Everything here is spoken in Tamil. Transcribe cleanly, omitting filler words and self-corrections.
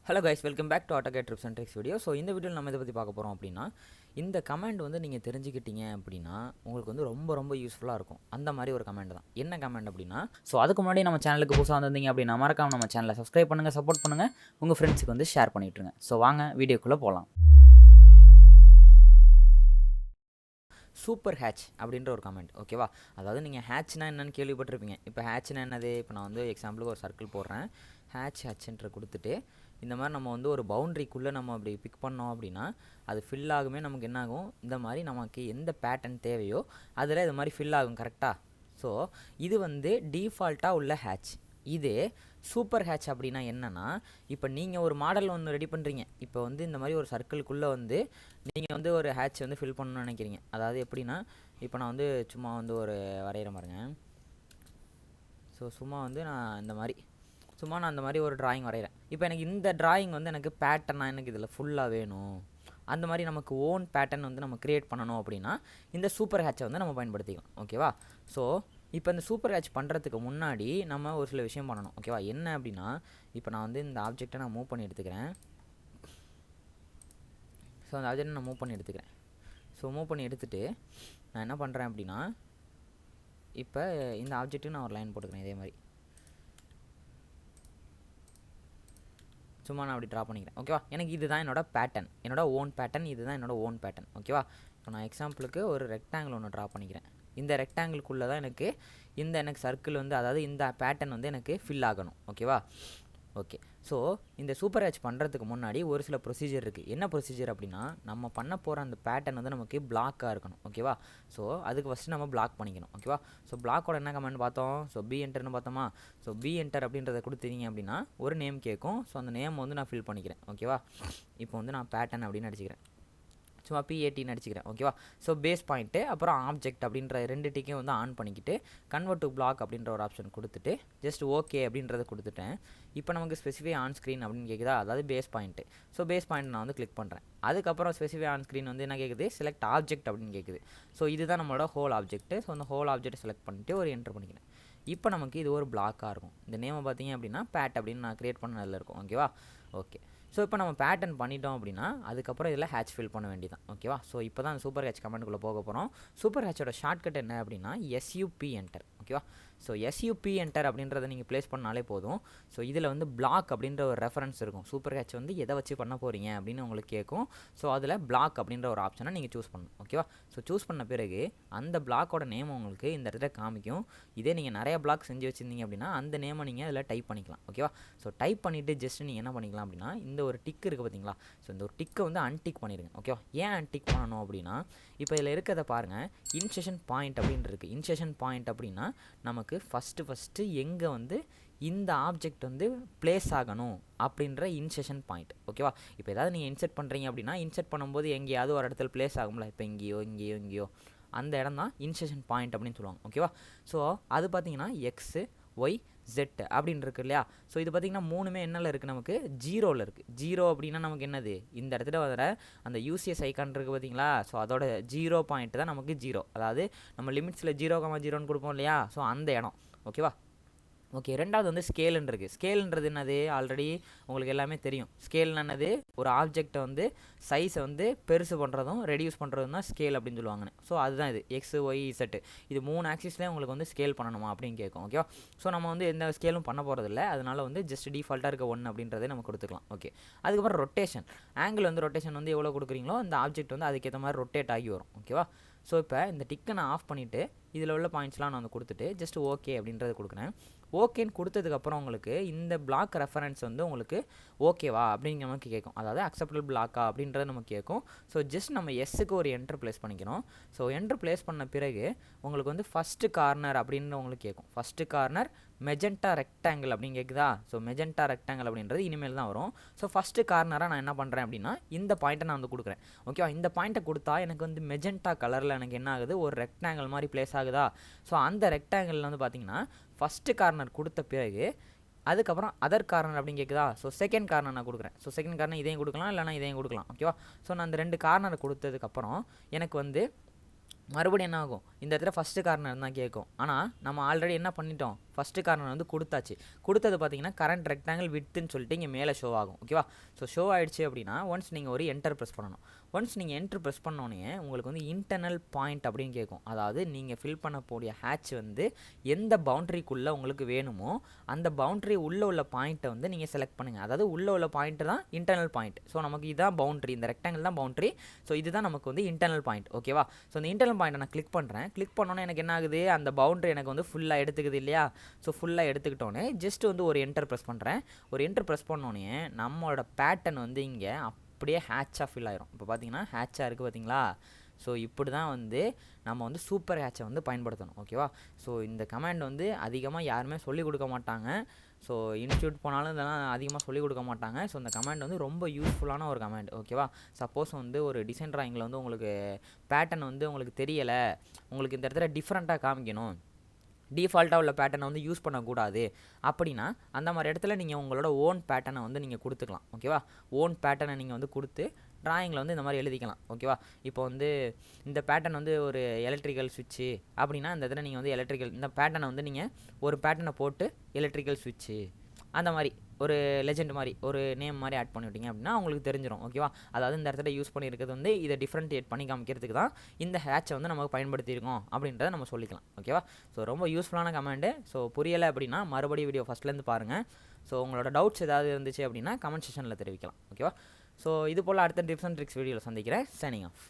Hello guys, welcome back to Autocad Tips and Tricks video. So இந்த வீடியோவில் நம்ம இதை பற்றி பார்க்க போகிறோம் அப்படின்னா, இந்த கமெண்ட் வந்து நீங்கள் தெரிஞ்சுக்கிட்டீங்க அப்படின்னா உங்களுக்கு வந்து ரொம்ப யூஸ்ஃபுல்லாக இருக்கும். அந்த மாதிரி ஒரு கமெண்ட் தான். என்ன கமெண்ட் அப்படின்னா, ஸோ அதுக்கு முன்னாடி நம்ம சேனலுக்கு புதுசாக வந்திருந்தீங்க அப்படின்னா மறக்காம நம்ம சேனலை சப்ஸ்கிரைப் பண்ணுங்கள், சப்போர்ட் பண்ணுங்கள், உங்கள் ஃப்ரெண்ட்ஸுக்கு வந்து ஷேர் பண்ணிவிட்டுருங்க. ஸோ வாங்க வீடியோக்குள்ளே போகலாம். சூப்பர் ஹேட்ச் அப்படின்ற ஒரு கமெண்ட், ஓகேவா? அதாவது நீங்கள் ஹேட்ச்னா என்னன்னு கேள்விப்பட்டிருப்பீங்க. இப்போ ஹேட்ச்னா என்னது? இப்போ நான் வந்து எக்ஸாம்பிளுக்கு ஒரு சர்க்கிள் போடுறேன். ஹேட்ச்ன்ற கொடுத்துட்டு இந்த மாதிரி நம்ம வந்து ஒரு பவுண்ட்ரிக்குள்ளே நம்ம அப்படி பிக் பண்ணோம் அப்படின்னா அது ஃபில் ஆகுமே. நமக்கு என்ன ஆகும், இந்த மாதிரி நமக்கு எந்த பேட்டர்ன் தேவையோ அதில் இது மாதிரி ஃபில் ஆகும், கரெக்டாக? ஸோ இது வந்து டிஃபால்ட்டாக உள்ள ஹேட்ச். இதே சூப்பர் ஹேட்ச் அப்படின்னா என்னென்னா, இப்போ நீங்கள் ஒரு மாடல் ஒன்று ரெடி பண்ணுறீங்க. இப்போ வந்து இந்த மாதிரி ஒரு சர்க்கிள்குள்ளே வந்து நீங்கள் வந்து ஒரு ஹேட்ச் வந்து ஃபில் பண்ணணும்னு நினைக்கிறீங்க. அதாவது எப்படின்னா, இப்போ நான் வந்து சும்மா வந்து ஒரு வரைகிற பாருங்க. ஸோ சும்மா வந்து நான் இந்த மாதிரி ஒரு ட்ராயிங் வரைகிறேன். இப்போ எனக்கு இந்த ட்ராயிங் வந்து எனக்கு பேட்டர்னாக எனக்கு இதில் ஃபுல்லாக வேணும். அந்த மாதிரி நமக்கு ஓன் பேட்டர்ன் வந்து நம்ம க்ரியேட் பண்ணணும் அப்படின்னா இந்த சூப்பர் ஹேட்சை வந்து நம்ம பயன்படுத்திக்கலாம், ஓகேவா? ஸோ இப்போ இந்த சூப்பர் ஹேட்ச் பண்ணுறதுக்கு முன்னாடி நம்ம ஒரு சில விஷயம் பண்ணணும், ஓகேவா? என்ன அப்படின்னா, இப்போ நான் வந்து இந்த ஆப்ஜெக்டை நான் மூவ் பண்ணி எடுத்துக்கிறேன். ஸோ அந்த ஆப்ஜெக்டை நான் மூவ் பண்ணி எடுத்துக்கிறேன். ஸோ மூவ் பண்ணி எடுத்துகிட்டு நான் என்ன பண்ணுறேன் அப்படின்னா, இப்போ இந்த ஆப்ஜெக்ட்டுக்கு நான் ஒரு லைன் போட்டுக்கிறேன். இதே மாதிரி சும்மா நான் அப்படி ட்ரா பண்ணிக்கிறேன், ஓகேவா? எனக்கு இதுதான் என்னோடய பேட்டர்ன், என்னோடய ஓன் பேட்டர்ன். இதுதான் என்னோடய ஓன் பேட்டர்ன், ஓகேவா? இப்போ நான் எக்ஸாம்பிளுக்கு ஒரு ரெக்டாங்கிள் ஒன்று ட்ரா பண்ணிக்கிறேன். இந்த ரெக்டாங்கிள்குள்ளே தான் எனக்கு சர்க்கிள் வந்து, அதாவது இந்த பேட்டர்ன் வந்து எனக்கு ஃபில் ஆகணும், ஓகேவா? ஓகே. ஸோ இந்த சூப்பர் ஹேட்ச் பண்ணுறதுக்கு முன்னாடி ஒரு சில ப்ரொசீஜர் இருக்குது. என்ன ப்ரொசீஜர் அப்படின்னா, நம்ம பண்ண போகிற அந்த பேட்டர்ன் வந்து நமக்கு பிளாக்காக இருக்கணும், ஓகேவா? ஸோ அதுக்கு ஃபஸ்ட்டு நம்ம பிளாக் பண்ணிக்கணும், ஓகேவா? ஸோ பிளாக்கோட என்ன கமெண்ட் பார்த்தோம்? ஸோ பி என்டர்னு பார்த்தோமா? ஸோ பி என்டர் அப்படின்றத கொடுத்தீங்க அப்படின்னா ஒரு நேம் கேட்கும். ஸோ அந்த நேம் வந்து நான் ஃபில் பண்ணிக்கிறேன், ஓகேவா? இப்போ வந்து நான் பேட்டர்ன் அப்படின்னு அடிச்சுக்கிறேன். சும்மா P18 அடிச்சுக்கிறேன், ஓகேவா? ஸோ பேஸ் பாயிண்ட்டு அப்புறம் ஆப்ஜெக்ட் அப்படின்ற ரெண்டு டிக்கையும் வந்து ஆன் பண்ணிக்கிட்டு கன்வெர்ட் டு பிளாக் அப்படின்ற ஒரு ஆப்ஷன் கொடுத்துட்டு ஜஸ்ட் ஓகே அப்படின்றத கொடுத்துட்டேன். இப்போ நமக்கு ஸ்பெசிஃபை ஆன் ஸ்க்ரீன் அப்படின்னு கேட்குதா? அதாவது base point. So base point நான் வந்து கிளிக் பண்ணுறேன். அதுக்கப்புறம் ஸ்பெசிஃபை ஆன் ஸ்க்ரீன் வந்து என்ன கேட்குது? செலக்ட் ஆப்ஜெக்ட் அப்படின்னு கேட்குது. ஸோ இதுதான் நம்மளோட ஹோல் ஆப்ஜெக்ட்டு. ஸோ அந்த ஹோல் ஆப்ஜெக்ட் செலக்ட் பண்ணிவிட்டு ஒரு என்ட்ரு பண்ணிக்கிறேன். இப்போ நமக்கு இது ஒரு பிளாக்காக இருக்கும். இந்த நேமை பார்த்தீங்க அப்படின்னா பேட் அப்படின்னு நான் க்ரியேட் பண்ணதில் இருக்கும், ஓகேவா? ஓகே. ஸோ இப்போ நம்ம பேட்டர்ன் பண்ணிட்டோம் அப்படின்னா அதுக்கப்புறம் இதில் ஹேட்ச் ஃபில் பண்ண வேண்டியதான், ஓகேவா? ஸோ இப்போ தான் சூப்பர் ஹேட்ச் கமெண்ட்டுக்குள்ளே போக போகிறோம். சூப்பர் ஹேட்சோட ஷார்ட்கட் என்ன அப்படின்னா SUP என்டர், ஓகேவா? ஸோ SUP என்டர் அப்படின்றத நீங்கள் ப்ளேஸ் பண்ணாலே போதும். ஸோ இதில் வந்து பிளாக் அப்படின்ற ஒரு ரெஃபரன்ஸ் இருக்கும். சூப்பர் ஹேட்ச் வந்து எதை வச்சு பண்ண போகிறீங்க அப்படின்னு உங்களுக்கு கேட்கும். ஸோ அதில் பிளாக் அப்படின்ற ஒரு ஆப்ஷனை நீங்கள் சூஸ் பண்ணணும், ஓகேவா? ஸோ சூஸ் பண்ண பிறகு அந்த பிளாக்கோட நேம் உங்களுக்கு இந்த இடத்துல காமிக்கும். இதே நீங்கள் நிறைய பிளாக் செஞ்சு வச்சுருந்தீங்க அப்படின்னா அந்த நேமை நீங்கள் அதில் டைப் பண்ணிக்கலாம், ஓகேவா? ஸோ டைப் பண்ணிவிட்டு ஜஸ்ட் நீங்கள் என்ன பண்ணிக்கலாம் அப்படின்னா, இந்த ஒரு டிக் இருக்குது பார்த்தீங்களா? ஸோ இந்த ஒரு டிக்கை வந்து அன்டிக் பண்ணிடுங்க, ஓகேவா? ஏன் அன்டிக் பண்ணணும் அப்படின்னா, இப்போ இதில் இருக்கிறத பாருங்கள், இன்செஷன் பாயிண்ட் அப்படின்னு இருக்குது. இன்செஷன் பாயிண்ட் அப்படின்னா நமக்கு ஃபஸ்ட்டு எங்கே வந்து இந்த ஆப்ஜெக்ட் வந்து பிளேஸ் ஆகணும் அப்படின்ற இன்செஷன் பாயிண்ட், ஓகேவா? இப்போ ஏதாவது நீங்கள் இன்செர்ட் பண்ணுறீங்க அப்படின்னா இன்செர்ட் பண்ணும்போது எங்கேயாவது ஒரு இடத்துல பிளேஸ் ஆகும்ல, இப்போ இங்கேயோ அந்த இடம் தான் இன்செஷன் பாயிண்ட் அப்படின்னு சொல்லுவாங்க, ஓகேவா? ஸோ அது பார்த்தீங்கன்னா எக்ஸு ஒய் ஜெட் அப்படின்னு இருக்குது இல்லையா? ஸோ இது பார்த்திங்கன்னா மூணுமே என்னல இருக்குது? நமக்கு ஜீரோவில் இருக்குது. ஜீரோ அப்படின்னா நமக்கு என்னது? இந்த இடத்துல வர அந்த யூசிஎஸ் ஐக்கான் இருக்குது பார்த்தீங்களா? ஸோ அதோட 0 பாயிண்ட் தான் நமக்கு 0. அதாவது நம்ம லிமிட்ஸில் 0,0ன்னு கொடுப்போம் இல்லையா? ஸோ அந்த இடம், ஓகேவா? ஓகே. ரெண்டாவது வந்து ஸ்கேலுன்னு இருக்குது. ஸ்கேலுன்றது என்னது? ஆல்ரெடி உங்களுக்கு எல்லாமே தெரியும். ஸ்கேல்னு என்னது? ஒரு ஆப்ஜெக்டை வந்து சைஸை வந்து பெருசு பண்ணுறதும் ரெடியூஸ் பண்ணுறதும் தான் ஸ்கேல் அப்படின்னு சொல்லுவாங்கன்னு. ஸோ அதுதான் இது எக்ஸ் ஒய் இசட்டு. இது 3 ஆக்சிஸ்லேயே உங்களுக்கு வந்து ஸ்கேல் பண்ணணுமா அப்படின்னு கேட்கும், ஓகேவா? ஸோ நம்ம வந்து எந்த ஸ்கேலும் பண்ண போகிறதில்ல. அதனால் வந்து ஜஸ்ட் டிஃபால்ட்டாக இருக்க 1 அப்படின்றதே நம்ம கொடுத்துக்கலாம், ஓகே. அதுக்கப்புறம் ரொட்டேஷன். ஆங்கிள் வந்து ரொட்டேஷன் வந்து எவ்வளோ கொடுக்குறீங்களோ அந்த ஆப்ஜெக்ட் வந்து அதுக்கேற்ற மாதிரி ரொட்டேட் ஆகி வரும், ஓகேவா? ஸோ இப்போ இந்த டிக்கை நான் ஆஃப் பண்ணிவிட்டு இதில் உள்ள பாயிண்ட்ஸ்லாம் நான் வந்து கொடுத்துட்டு ஜஸ்ட் ஓகே அப்படின்றது கொடுக்குறேன். ஓகேன்னு கொடுத்ததுக்கப்புறம் உங்களுக்கு இந்த பிளாக் ரெஃபரன்ஸ் வந்து உங்களுக்கு ஓகேவா அப்படிங்கிற நமக்கு கேட்கும். அதாவது அக்செப்டபிள் பிளாக்கா அப்படின்றது நமக்கு கேட்கும். ஸோ ஜஸ்ட் நம்ம எஸ்ஸுக்கு ஒரு என்ட்ரு ப்ளேஸ் பண்ணிக்கணும். ஸோ என்ட்ரு ப்ளேஸ் பண்ண பிறகு உங்களுக்கு வந்து ஃபஸ்ட்டு கார்னர் அப்படின்னு உங்களுக்கு கேட்கும். ஃபஸ்ட்டு கார்னர் மெஜெண்டா ரெக்டாங்கிள் அப்படின்னு கேட்குதா? ஸோ மெஜெண்டா ரெக்டாங்கிள் அப்படின்றது இனிமேல் தான் வரும். ஸோ ஃபஸ்ட்டு கார்னராக நான் என்ன பண்ணுறேன் அப்படின்னா இந்த பாயிண்ட்டை நான் வந்து கொடுக்குறேன், ஓகேவா? இந்த பாயிண்ட்டை கொடுத்தா எனக்கு வந்து மெஜெண்டா கலரில் எனக்கு என்ன ஆகுது? ஒரு ரெக்டாங்கிள் மாதிரி பிளேஸ் ஆகுதா? ஸோ அந்த ரெக்டாங்கிள் வந்து பார்த்தீங்கன்னா ஃபஸ்ட்டு கார்னர் கொடுத்த பிறகு அதுக்கப்புறம் அதர் கார்னர் அப்படின்னு கேட்குதா? ஸோ செகண்ட் கார்னர் நான் கொடுக்குறேன். ஸோ செகண்ட் கார்னர் இதையும் கொடுக்கலாம், இல்லைனா இதையும் கொடுக்கலாம், ஓகேவா? ஸோ நான் அந்த 2 கார்னர் கொடுத்ததுக்கப்புறம் எனக்கு வந்து மறுபடியும் என்ன ஆகும், இந்த இடத்துல ஃபஸ்ட்டு கார்னர் தான் கேட்கும். ஆனால் நம்ம ஆல்ரெடி என்ன பண்ணிட்டோம், ஃபஸ்ட்டு கார்னர் வந்து கொடுத்தாச்சு. கொடுத்தது பார்த்தீங்கன்னா கரண்ட் ரெக்டாங்கிள் விட்த்துன்னு சொல்லிட்டு இங்கே மேலே ஷோ ஆகும். ஓகேவா? ஸோ ஷோ ஆகிடுச்சு அப்படின்னா ஒன்ஸ் நீங்கள் ஒரு என்டர் ப்ரெஸ் பண்ணணும். ஒன்ஸ் நீங்கள் என்ட்ரு ப்ரெஸ் பண்ணோன்னே உங்களுக்கு வந்து இன்டர்னல் பாயிண்ட் அப்படின்னு கேட்கும். அதாவது நீங்கள் ஃபில் பண்ணக்கூடிய ஹேட்ச் வந்து எந்த பவுண்ட்ரிக்குள்ளே உங்களுக்கு வேணுமோ அந்த பவுண்ட்ரி உள்ளே உள்ள பாயிண்ட்டை வந்து நீங்கள் செலக்ட் பண்ணுங்கள். அதாவது உள்ளே உள்ள பாயிண்ட்டு தான் இன்டர்னல் பாயிண்ட். ஸோ நமக்கு இதுதான் பவுண்ட்ரி, இந்த ரெக்டாங்கிள் தான் பவுண்ட்ரி. ஸோ இதுதான் நமக்கு வந்து இன்டர்னல் பாயிண்ட். ஓகேவா? ஸோ இந்த இன்டர்னல் பாயிண்ட்டை நான் கிளிக் பண்ணுறேன். கிளிக் பண்ணோன்னே எனக்கு என்ன ஆகுது, அந்த பவுண்ட்ரி எனக்கு வந்து ஃபுல்லாக எடுத்துக்குது இல்லையா? ஸோ ஃபுல்லாக எடுத்துக்கிட்டோன்னே ஜஸ்ட் வந்து ஒரு என்டர் ப்ரெஸ் பண்ணுறேன். ஒரு என்டர் ப்ரெஸ் பண்ணோன்னே நம்மளோட பேட்டர்ன் வந்து இங்கே அப்படியே ஹேட்சாக ஃபில் ஆயிரும். இப்போ பார்த்தீங்கன்னா ஹேட்சாக இருக்குது பார்த்தீங்களா? ஸோ இப்படி தான் வந்து நம்ம வந்து சூப்பர் ஹேட்சை வந்து பயன்படுத்தணும். ஓகேவா? ஸோ இந்த கமாண்ட் வந்து அதிகமாக யாருமே சொல்லிக் கொடுக்க மாட்டாங்க. ஸோ இன்ஸ்டியூட் போனாலும் இதெல்லாம் அதிகமாக சொல்லிக் கொடுக்க மாட்டாங்க. ஸோ இந்த கமாண்ட் வந்து ரொம்ப யூஸ்ஃபுல்லான ஒரு கமாண்ட். ஓகேவா? சப்போஸ் வந்து ஒரு டிசைன் ட்ராயிங்கில் வந்து உங்களுக்கு பேட்டர்ன் வந்து உங்களுக்கு தெரியலை, உங்களுக்கு இந்த இடத்துல டிஃப்ரெண்ட்டாக காமிக்கணும், டிஃபால்ட்டாக உள்ள பேட்டர்னை வந்து யூஸ் பண்ணக்கூடாது அப்படின்னா அந்த மாதிரி இடத்துல நீங்கள் உங்களோட ஓன் பேட்டர்னை வந்து நீங்கள் கொடுத்துக்கலாம். ஓகேவா? ஓன் பேட்டர்னை நீங்கள் வந்து கொடுத்து ட்ராயிங்கில் வந்து இந்த மாதிரி எழுதிக்கலாம். ஓகேவா? இப்போ வந்து இந்த பேட்டர்ன் வந்து ஒரு எலக்ட்ரிக்கல் சுவிட்சு அப்படின்னா இந்த இடத்துல நீங்கள் வந்து எலக்ட்ரிக்கல் இந்த பேட்டர்னை வந்து நீங்கள் ஒரு பேட்டர்னை போட்டு எலக்ட்ரிக்கல் சுவிட்சு அந்த மாதிரி ஒரு லெஜெண்ட் மாதிரி ஒரு நேம் மாதிரி ஆட் பண்ணிவிட்டீங்க அப்படின்னா உங்களுக்கு தெரிஞ்சிடும். ஓகேவா? அதாவது இந்த இடத்துல யூஸ் பண்ணியிருக்கிறது வந்து இதை டிஃப்ரெண்ட்டியேட் பண்ணி காமிக்கிறதுக்கு தான் இந்த ஹேட்சை வந்து நமக்கு பயன்படுத்தியிருக்கோம் அப்படின்றத நம்ம சொல்லிக்கலாம். ஓகேவா? ஸோ ரொம்ப யூஸ்ஃபுல்லான கமெண்டு. ஸோ புரியலை அப்படின்னா மறுபடியும் வீடியோ ஃபஸ்ட்லேருந்து பாருங்கள். ஸோ உங்களோட டவுட்ஸ் ஏதாவது இருந்துச்சு அப்படின்னா கமெண்ட் செக்ஷனில் தெரிவிக்கலாம். ஓகேவா? ஸோ இது போல் அடுத்த டிப்ஸ் அண்ட் ட்ரிக்ஸ் வீடியோவில் சந்திக்கிறேன். Signing off.